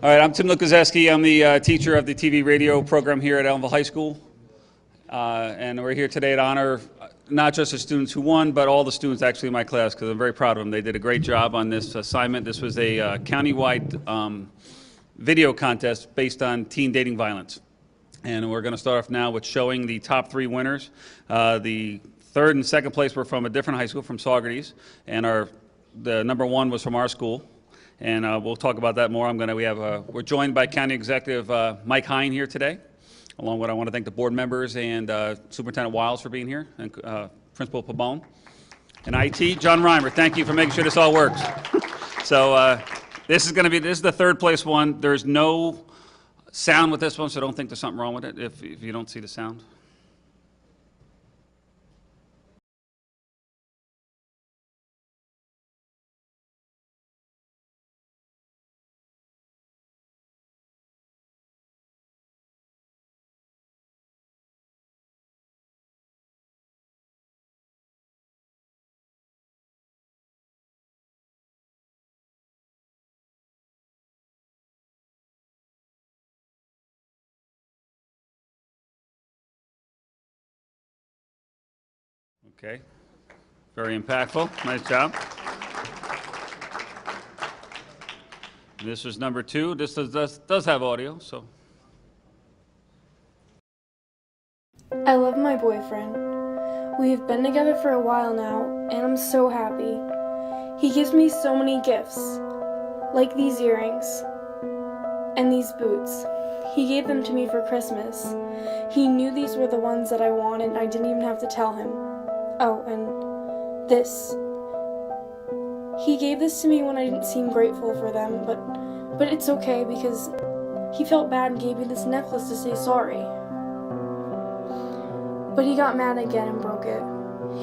All right, I'm Tim Lukazeski. I'm the teacher of the TV radio program here at Ellenville High School. And we're here today to honor not just the students who won, but all the students actually in my class, because I'm very proud of them. They did a great job on this assignment. This was a countywide video contest based on teen dating violence. And we're going to start off now with showing the top 3 winners. The third and second place were from a different high school, from Saugerties, and the number 1 was from our school. And we'll talk about that more. We're joined by County Executive Mike Hine here today, along with I want to thank the board members and Superintendent Wiles for being here, and Principal Pabon. And IT, John Reimer, thank you for making sure this all works. So this is the third place one. There's no sound with this one, so don't think there's something wrong with it if you don't see the sound. Okay, very impactful. Nice job. This is number 2. This does have audio, so. I love my boyfriend. We've been together for a while now, and I'm so happy. He gives me so many gifts, like these earrings and these boots. He gave them to me for Christmas. He knew these were the ones that I wanted, and I didn't even have to tell him. Oh, and this. He gave this to me when I didn't seem grateful for them, but it's okay because he felt bad and gave me this necklace to say sorry. But he got mad again and broke it.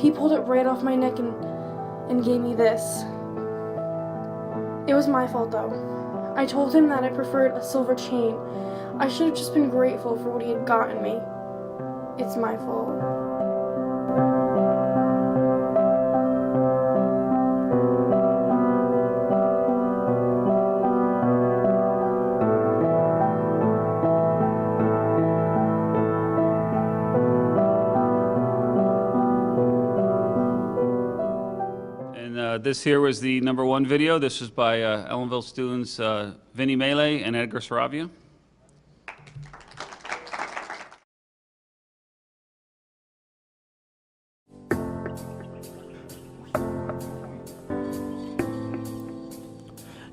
He pulled it right off my neck and gave me this. It was my fault though. I told him that I preferred a silver chain. I should have just been grateful for what he had gotten me. It's my fault. This here was the number 1 video. This was by Ellenville students Vinny Melee and Edgar Saravia.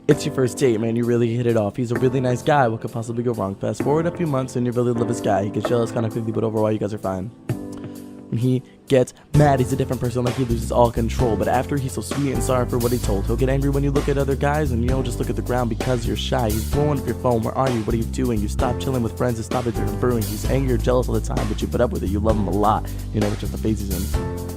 It's your first date, man. You really hit it off. He's a really nice guy. What could possibly go wrong? Fast forward a few months and you really love this guy. He gets jealous kind of quickly, but overall you guys are fine. When he gets mad, he's a different person, like he loses all control. But after he's so sweet and sorry for what he told, he'll get angry when you look at other guys and just look at the ground because you're shy. He's blowing up your phone. Where are you? What are you doing? You stop chilling with friends and stop it from brewing. He's angry or jealous all the time, but you put up with it. You love him a lot. You never just the phase he's in.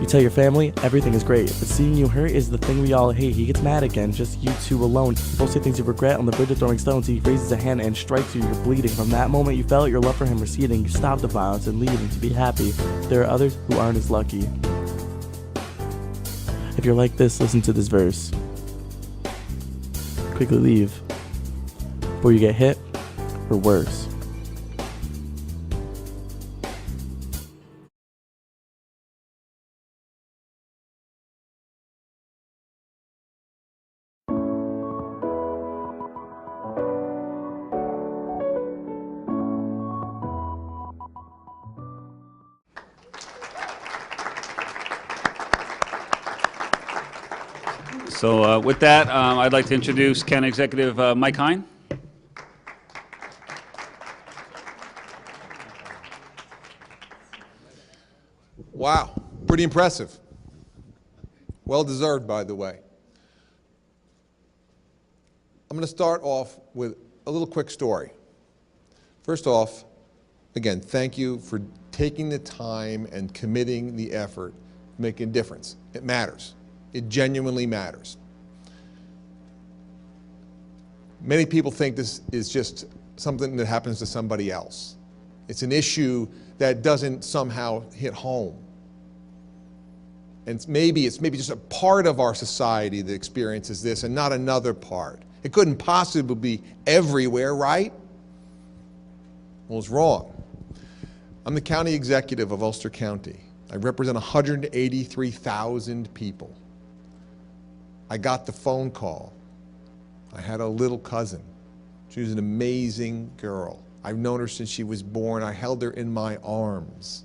You tell your family everything is great, but seeing you hurt is the thing we all hate. He gets mad again, just you two alone. You both say things you regret on the bridge of throwing stones. He raises a hand and strikes you. You're bleeding. From that moment, you felt your love for him receding. You stop the violence and leave him to be happy. There are others who aren't as lucky. If you're like this, listen to this verse. Quickly leave before you get hit or worse. So with that, I'd like to introduce County Executive Mike Hine. Wow, pretty impressive. Well deserved, by the way. I'm going to start off with a little quick story. First off, again, thank you for taking the time and committing the effort to make a difference. It matters. It genuinely matters. Many people think this is just something that happens to somebody else. It's an issue that doesn't somehow hit home. And it's maybe just a part of our society that experiences this and not another part. It couldn't possibly be everywhere, right? Well, it's wrong. I'm the county executive of Ulster County. I represent 183,000 people. I got the phone call. I had a little cousin. She was an amazing girl. I've known her since she was born. I held her in my arms.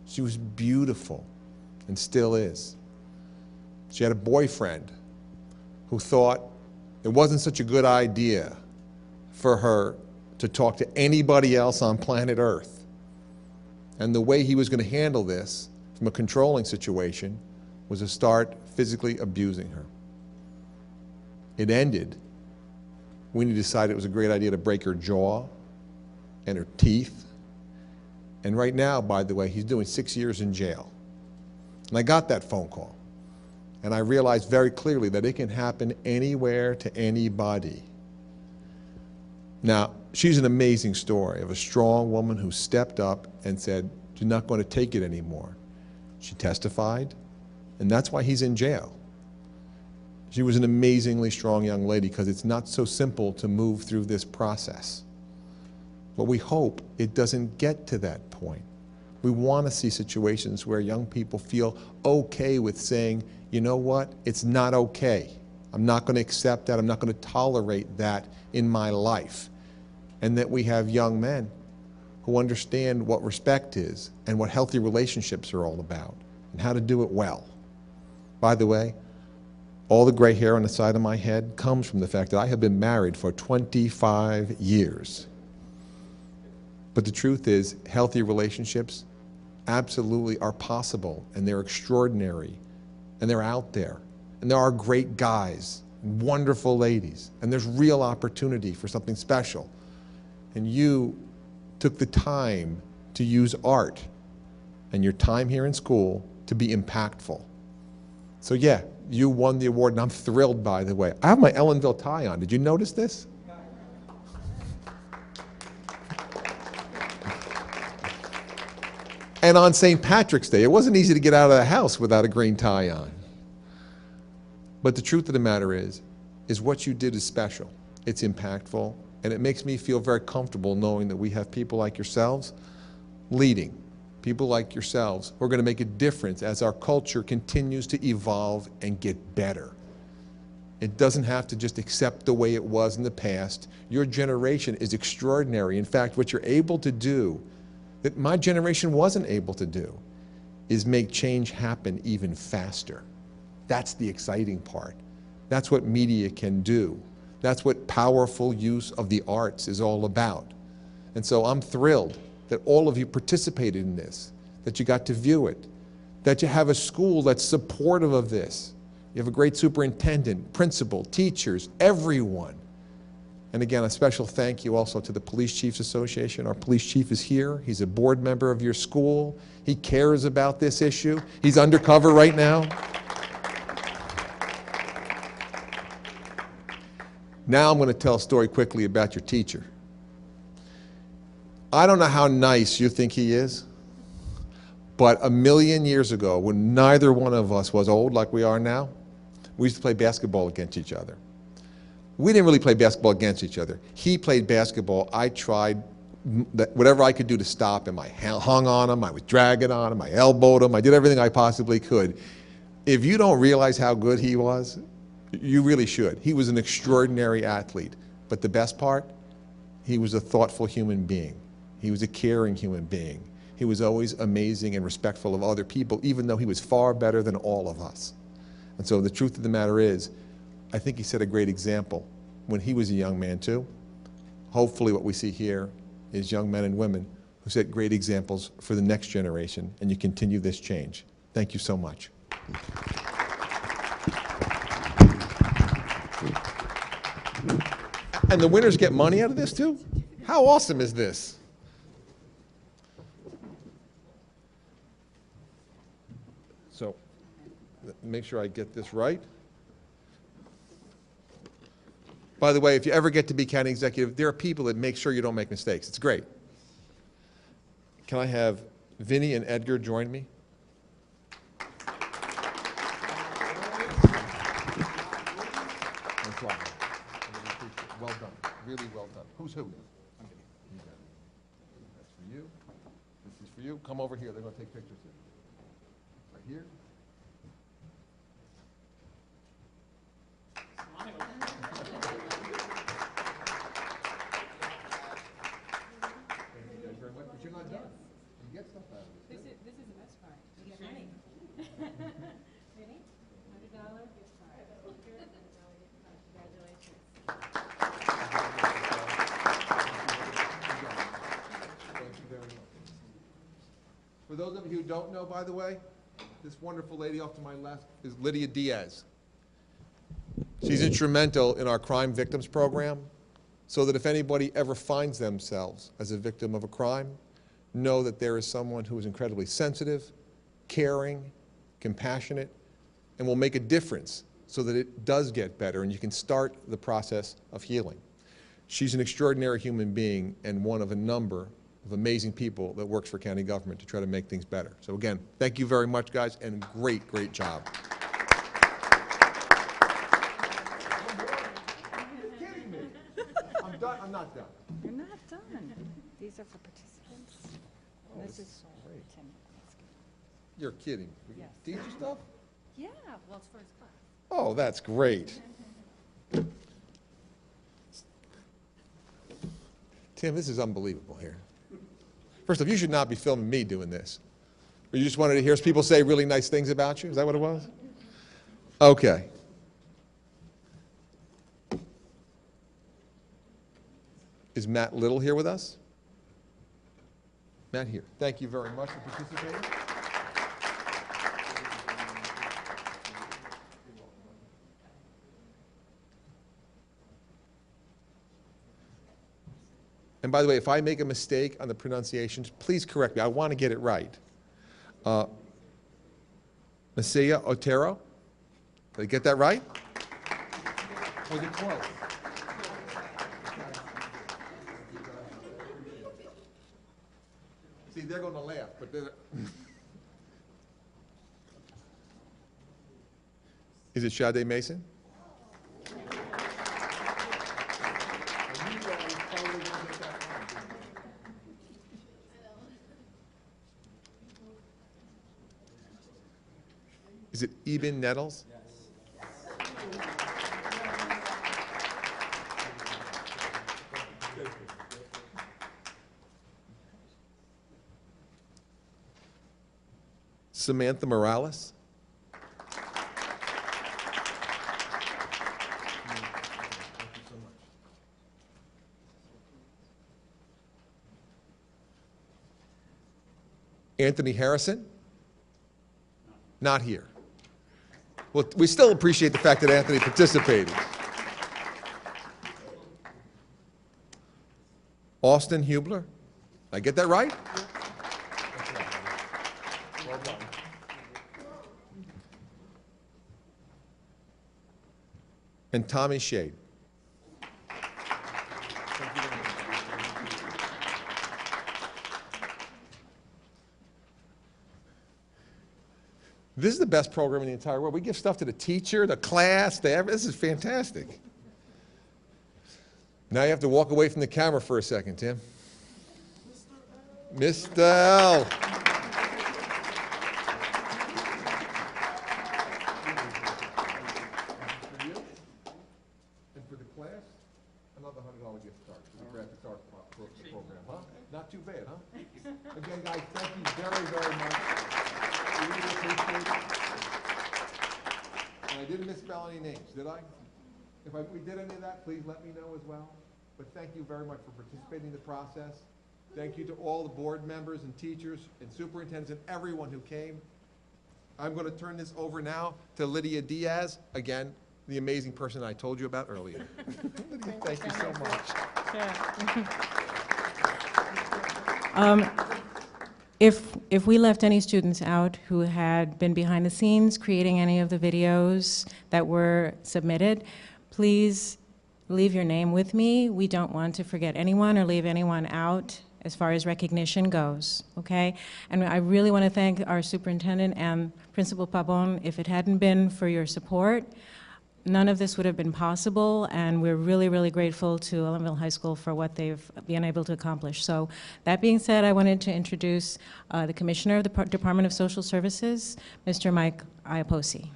She was beautiful and still is. She had a boyfriend who thought it wasn't such a good idea for her to talk to anybody else on planet Earth. And the way he was going to handle this from a controlling situation was to start physically abusing her. It ended when he decided it was a great idea to break her jaw and her teeth. And right now, by the way, he's doing 6 years in jail. And I got that phone call. And I realized very clearly that it can happen anywhere to anybody. Now, she's an amazing story of a strong woman who stepped up and said, "You're not going to take it anymore." She testified, and that's why he's in jail. She was an amazingly strong young lady because it's not so simple to move through this process. But we hope it doesn't get to that point. We want to see situations where young people feel okay with saying, you know what, it's not okay. I'm not going to accept that. I'm not going to tolerate that in my life. And that we have young men who understand what respect is and what healthy relationships are all about and how to do it well. By the way, all the gray hair on the side of my head comes from the fact that I have been married for 25 years. But the truth is, healthy relationships absolutely are possible, and they're extraordinary, and they're out there. And there are great guys, wonderful ladies, and there's real opportunity for something special. And you took the time to use art and your time here in school to be impactful. So yeah, you won the award, and I'm thrilled, by the way. I have my Ellenville tie on. Did you notice this? And on St. Patrick's Day, it wasn't easy to get out of the house without a green tie on. But the truth of the matter is what you did is special. It's impactful, and it makes me feel very comfortable knowing that we have people like yourselves leading, people like yourselves who are going to make a difference as our culture continues to evolve and get better. It doesn't have to just accept the way it was in the past. Your generation is extraordinary. In fact, what you're able to do that my generation wasn't able to do is make change happen even faster. That's the exciting part. That's what media can do. That's what powerful use of the arts is all about. And so I'm thrilled that all of you participated in this, that you got to view it, that you have a school that's supportive of this. You have a great superintendent, principal, teachers, everyone. And again, a special thank you also to the Police Chiefs Association. Our police chief is here. He's a board member of your school. He cares about this issue. He's undercover right now. Now I'm going to tell a story quickly about your teacher. I don't know how nice you think he is, but a million years ago, when neither one of us was old like we are now, we used to play basketball against each other. We didn't really play basketball against each other. He played basketball. I tried whatever I could do to stop him. I hung on him. I was dragging on him. I elbowed him. I did everything I possibly could. If you don't realize how good he was, you really should. He was an extraordinary athlete. But the best part, he was a thoughtful human being. He was a caring human being. He was always amazing and respectful of other people, even though he was far better than all of us. And so the truth of the matter is, I think he set a great example when he was a young man too. Hopefully what we see here is young men and women who set great examples for the next generation, and you continue this change. Thank you so much. And the winners get money out of this too? How awesome is this? So, make sure I get this right. By the way, if you ever get to be county executive, there are people that make sure you don't make mistakes. It's great. Can I have Vinny and Edgar join me? Really well done. Who's who? You got it. That's for you. This is for you. Come over here. They're going to take pictures of you. Right here. Thank you guys very much, but you're not done. You get stuff out of this. This is the best part. You get money. Ready? $100 gift card. $100 gift card. Congratulations. Thank you very much. For those of you who don't know, by the way, this wonderful lady off to my left is Lydia Diaz. She's instrumental in our crime victims program, so that if anybody ever finds themselves as a victim of a crime, know that there is someone who is incredibly sensitive, caring, compassionate, and will make a difference so that it does get better and you can start the process of healing. She's an extraordinary human being and one of a number of amazing people that works for county government to try to make things better. So again, thank you very much, guys, and great, great job. I'm not done. You're not done. These are for participants. This is great. Tim. You're kidding. Yes. Teach you stuff? Yeah, well, it's for his class. Oh, that's great. Tim, this is unbelievable here. First off, you should not be filming me doing this. Or you just wanted to hear people say really nice things about you? Is that what it was? Okay. Is Matt Little here with us? Matt here. Thank you very much for participating. And by the way, if I make a mistake on the pronunciations, please correct me. I want to get it right. Messiah Otero? Did I get that right? Was it close? See, they're going to laugh, but they're... Is it Sade Mason? Is it Eben Nettles? Samantha Morales? Anthony Harrison? Not here. Well, we still appreciate the fact that Anthony participated. Austin Hubler? Did I get that right? Well done. And Tommy Shade. This is the best program in the entire world. We give stuff to the teacher, the class, to everyone. This is fantastic. Now you have to walk away from the camera for a second, Tim. Mr. L. For you and for the class, another $100 gift card for the graphic arts program, huh? Not too bad, huh? Again, guys, thank you very, very much. We really appreciate it. And I didn't misspell any names, did I? If we did any of that, please let me know as well. But thank you very much for participating in the process. Thank you to all the board members and teachers and superintendents and everyone who came. I'm going to turn this over now to Lydia Diaz, again, the amazing person I told you about earlier. Lydia, thank you so much. If we left any students out who had been behind the scenes creating any of the videos that were submitted, please leave your name with me. We don't want to forget anyone or leave anyone out as far as recognition goes, okay? And I really want to thank our superintendent and Principal Pabon. If it hadn't been for your support, none of this would have been possible, and we're really, really grateful to Ellenville High School for what they've been able to accomplish. So that being said, I wanted to introduce the Commissioner of the Department of Social Services, Mr. Mike Iaposi.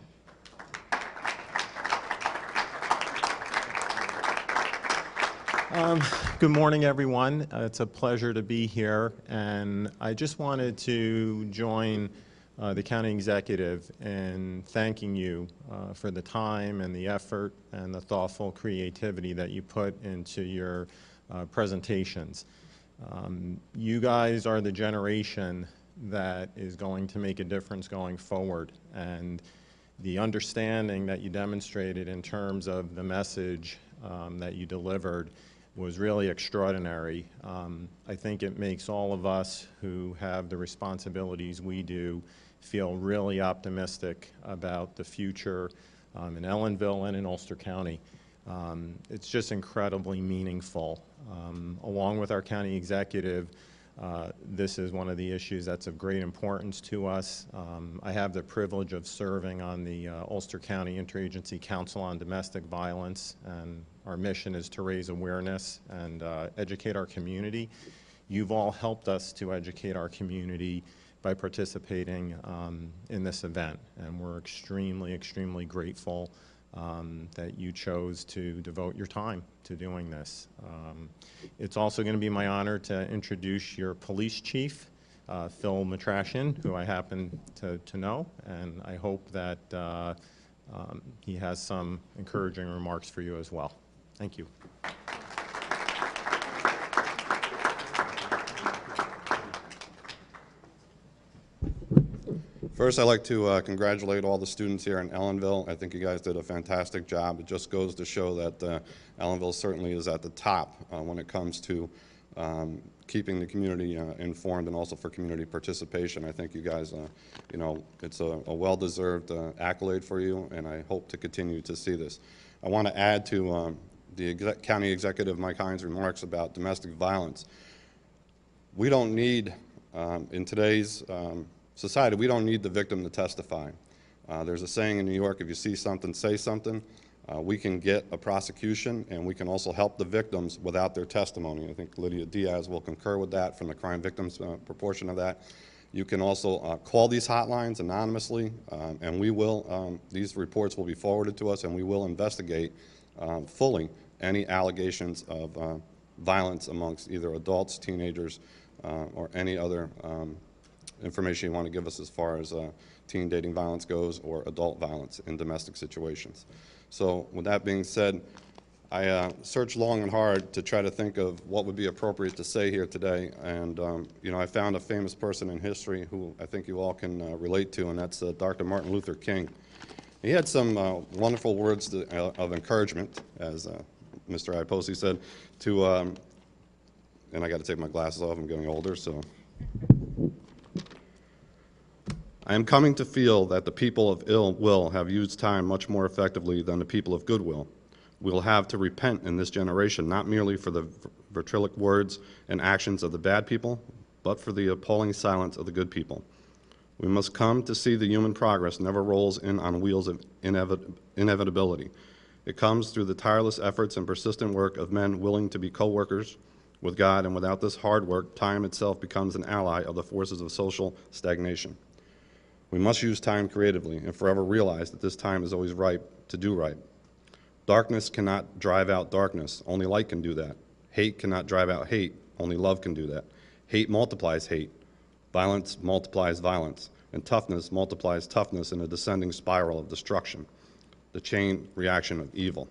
Good morning, everyone. It's a pleasure to be here, and I just wanted to join the county executive in thanking you for the time and the effort and the thoughtful creativity that you put into your presentations. You guys are the generation that is going to make a difference going forward, and the understanding that you demonstrated in terms of the message that you delivered was really extraordinary. I think it makes all of us who have the responsibilities we do feel really optimistic about the future in Ellenville and in Ulster County. It's just incredibly meaningful. Along with our county executive, this is one of the issues that's of great importance to us. I have the privilege of serving on the Ulster County Interagency Council on Domestic Violence, and our mission is to raise awareness and educate our community. You've all helped us to educate our community by participating in this event, and we're extremely, extremely grateful that you chose to devote your time to doing this. It's also going to be my honor to introduce your police chief, Phil Matrashian, who I happen to know, and I hope that he has some encouraging remarks for you as well. Thank you. First, I'd like to congratulate all the students here in Ellenville. I think you guys did a fantastic job. It just goes to show that Ellenville certainly is at the top when it comes to keeping the community informed and also for community participation. I think you guys, you know, it's a well-deserved accolade for you, and I hope to continue to see this. I want to add to the County Executive Mike Hines' remarks about domestic violence. We don't need, in today's society, we don't need the victim to testify. There's a saying in New York, if you see something, say something. We can get a prosecution, and we can also help the victims without their testimony. I think Lydia Diaz will concur with that from the crime victims proportion of that. You can also call these hotlines anonymously, and we will, these reports will be forwarded to us, and we will investigate fully any allegations of violence amongst either adults, teenagers, or any other information you want to give us as far as teen dating violence goes or adult violence in domestic situations. So with that being said, I searched long and hard to try to think of what would be appropriate to say here today, and you know, I found a famous person in history who I think you all can relate to, and that's Dr. Martin Luther King. He had some wonderful words of encouragement, as Mr. Iaposi said, to, and I got to take my glasses off, I'm getting older, so. I am coming to feel that the people of ill will have used time much more effectively than the people of goodwill. We will have to repent in this generation, not merely for the vitriolic words and actions of the bad people, but for the appalling silence of the good people. We must come to see the human progress never rolls in on wheels of inevitability. It comes through the tireless efforts and persistent work of men willing to be co-workers with God, and without this hard work, time itself becomes an ally of the forces of social stagnation. We must use time creatively and forever realize that this time is always ripe to do right. Darkness cannot drive out darkness, only light can do that. Hate cannot drive out hate, only love can do that. Hate multiplies hate, violence multiplies violence, and toughness multiplies toughness in a descending spiral of destruction, the chain reaction of evil.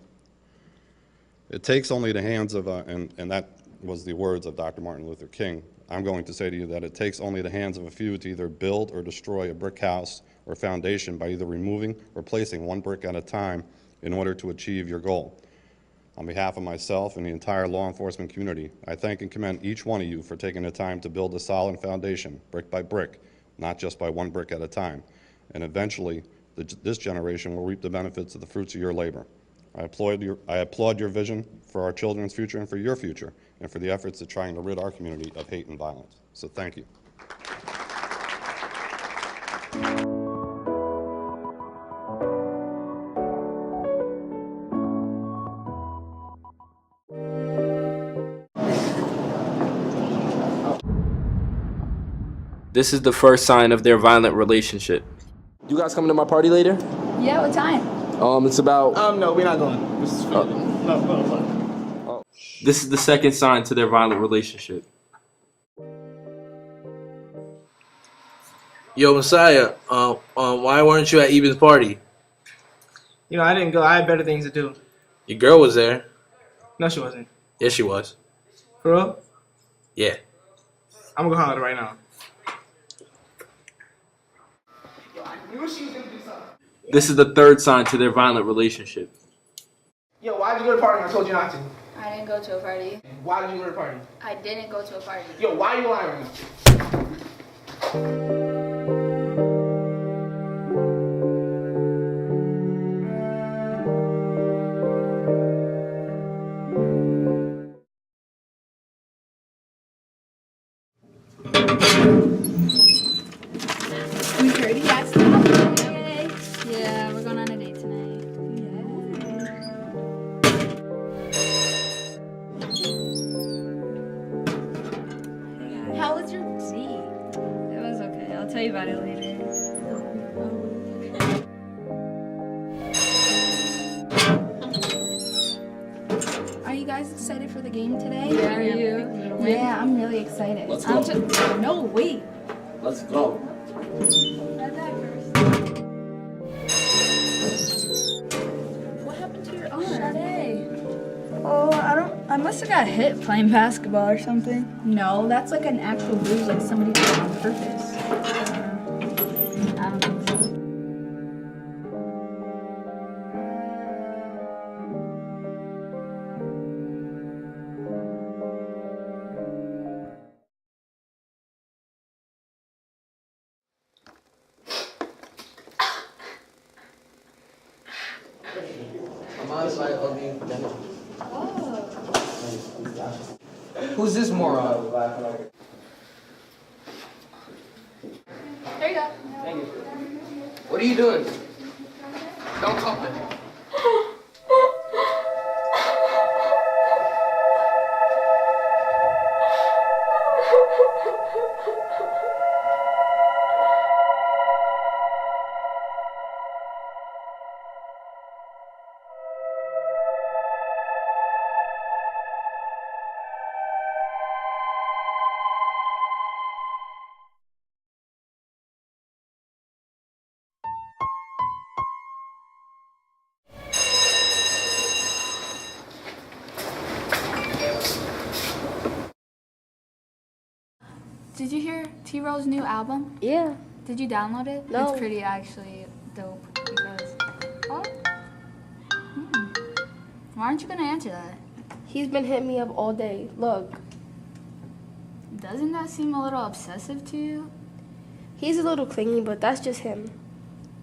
It takes only the hands of, and that was the words of Dr. Martin Luther King. I'm going to say to you that it takes only the hands of a few to either build or destroy a brick house or foundation by either removing or placing one brick at a time in order to achieve your goal. On behalf of myself and the entire law enforcement community, I thank and commend each one of you for taking the time to build a solid foundation, brick by brick, not just by one brick at a time. And eventually, this generation will reap the benefits of the fruits of your labor. I applaud your vision for our children's future and for your future, and for the efforts of trying to rid our community of hate and violence. So thank you. This is the first sign of their violent relationship. You guys coming to my party later? Yeah, what time? It's about... No, we're not going. This is no. This is the second sign to their violent relationship. Yo, Messiah, why weren't you at Eben's party? You know, I didn't go. I had better things to do. Your girl was there. No, she wasn't. Yes, she was. For real? Yeah. I'm gonna go holler at her right now. This is the third sign to their violent relationship. Yo, why did you go to the party when I told you not to? I didn't go to a party. Why did you go to the party? I didn't go to a party. Yo, why are you lying right now? We heard he asked about today. Yeah, we're going on a date tonight. Yeah. How was your date? It was okay. I'll tell you about it later. Are you guys excited for the game today? Yeah, are you? Yeah, I'm really excited. Let's go. No, wait. Let's go. What happened to your arm? Sade. Oh, I must have got hit playing basketball or something. No, that's like an actual bruise, like somebody did it on purpose. I don't think so. Who's this moron? There you go. What are you doing? Don't talk to me. Did you hear T-Ro's new album? Yeah. Did you download it? No. It's pretty actually dope because... Oh? Why aren't you gonna answer that? He's been hitting me up all day. Look. Doesn't that seem a little obsessive to you? He's a little clingy, but that's just him.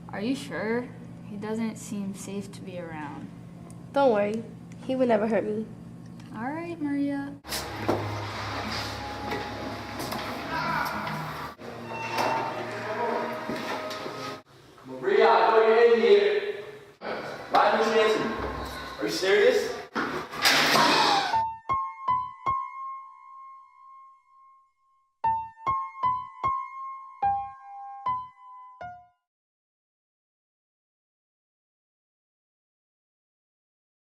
Are you sure? He doesn't seem safe to be around. Don't worry. He would never hurt me. Alright, Maria. Maria, I know you're in here. Why didn't you answer me? Are you serious?